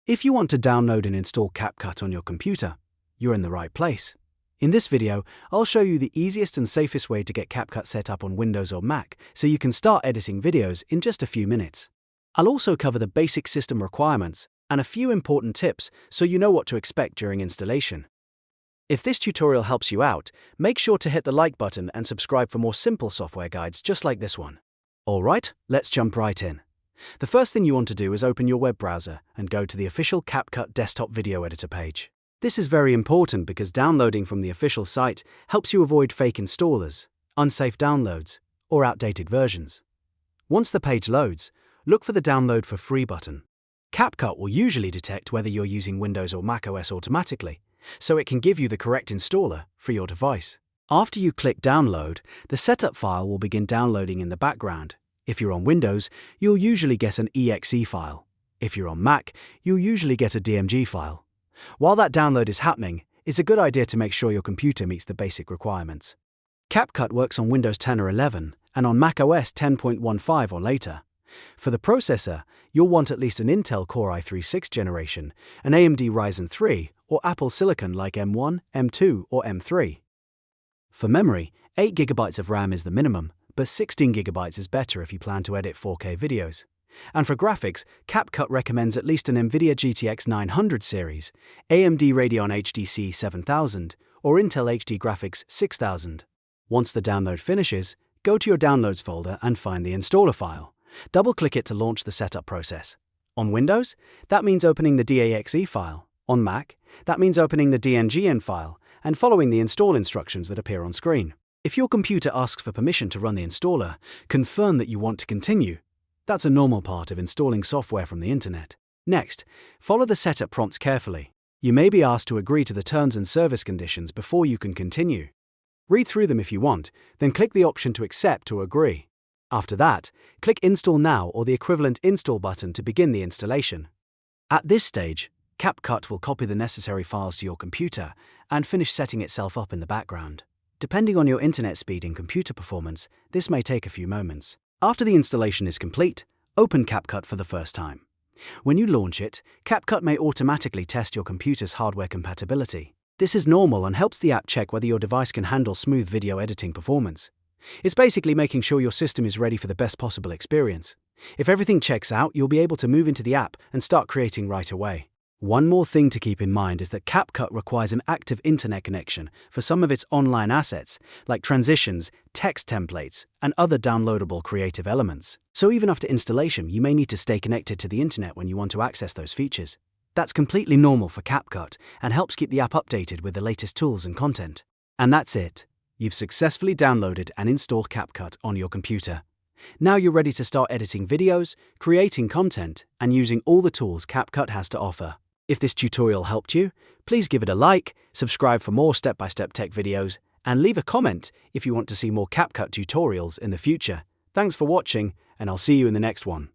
If you want to download and install CapCut on your computer, you're in the right place. In this video, I'll show you the easiest and safest way to get CapCut set up on Windows or Mac so you can start editing videos in just a few minutes. I'll also cover the basic system requirements and a few important tips so you know what to expect during installation. If this tutorial helps you out, make sure to hit the like button and subscribe for more simple software guides just like this one. Alright, let's jump right in. The first thing you want to do is open your web browser and go to the official CapCut desktop video editor page. This is very important because downloading from the official site helps you avoid fake installers, unsafe downloads, or outdated versions. Once the page loads, look for the Download for Free button. CapCut will usually detect whether you're using Windows or macOS automatically, so it can give you the correct installer for your device. After you click Download, the setup file will begin downloading in the background. If you're on Windows, you'll usually get an exe file. If you're on Mac, you'll usually get a DMG file. While that download is happening, it's a good idea to make sure your computer meets the basic requirements. CapCut works on Windows 10 or 11 and on macOS 10.15 or later. For the processor, you'll want at least an Intel Core i3 6th generation, an AMD Ryzen 3, or Apple Silicon like M1, M2, or M3. For memory, 8GB of RAM is the minimum, but 16GB is better if you plan to edit 4K videos. And for graphics, CapCut recommends at least an NVIDIA GTX 900 series, AMD Radeon HDC 7000, or Intel HD Graphics 6000. Once the download finishes, go to your Downloads folder and find the installer file. Double-click it to launch the setup process. On Windows, that means opening the DAXE file. On Mac, that means opening the DNGN file and following the install instructions that appear on screen. If your computer asks for permission to run the installer, confirm that you want to continue. That's a normal part of installing software from the internet. Next, follow the setup prompts carefully. You may be asked to agree to the terms and service conditions before you can continue. Read through them if you want, then click the option to accept or agree. After that, click Install Now or the equivalent Install button to begin the installation. At this stage, CapCut will copy the necessary files to your computer and finish setting itself up in the background. Depending on your internet speed and computer performance, this may take a few moments. After the installation is complete, open CapCut for the first time. When you launch it, CapCut may automatically test your computer's hardware compatibility. This is normal and helps the app check whether your device can handle smooth video editing performance. It's basically making sure your system is ready for the best possible experience. If everything checks out, you'll be able to move into the app and start creating right away. One more thing to keep in mind is that CapCut requires an active internet connection for some of its online assets, like transitions, text templates, and other downloadable creative elements. So even after installation, you may need to stay connected to the internet when you want to access those features. That's completely normal for CapCut and helps keep the app updated with the latest tools and content. And that's it. You've successfully downloaded and installed CapCut on your computer. Now you're ready to start editing videos, creating content, and using all the tools CapCut has to offer. If this tutorial helped you, please give it a like, subscribe for more step-by-step tech videos, and leave a comment if you want to see more CapCut tutorials in the future. Thanks for watching, and I'll see you in the next one.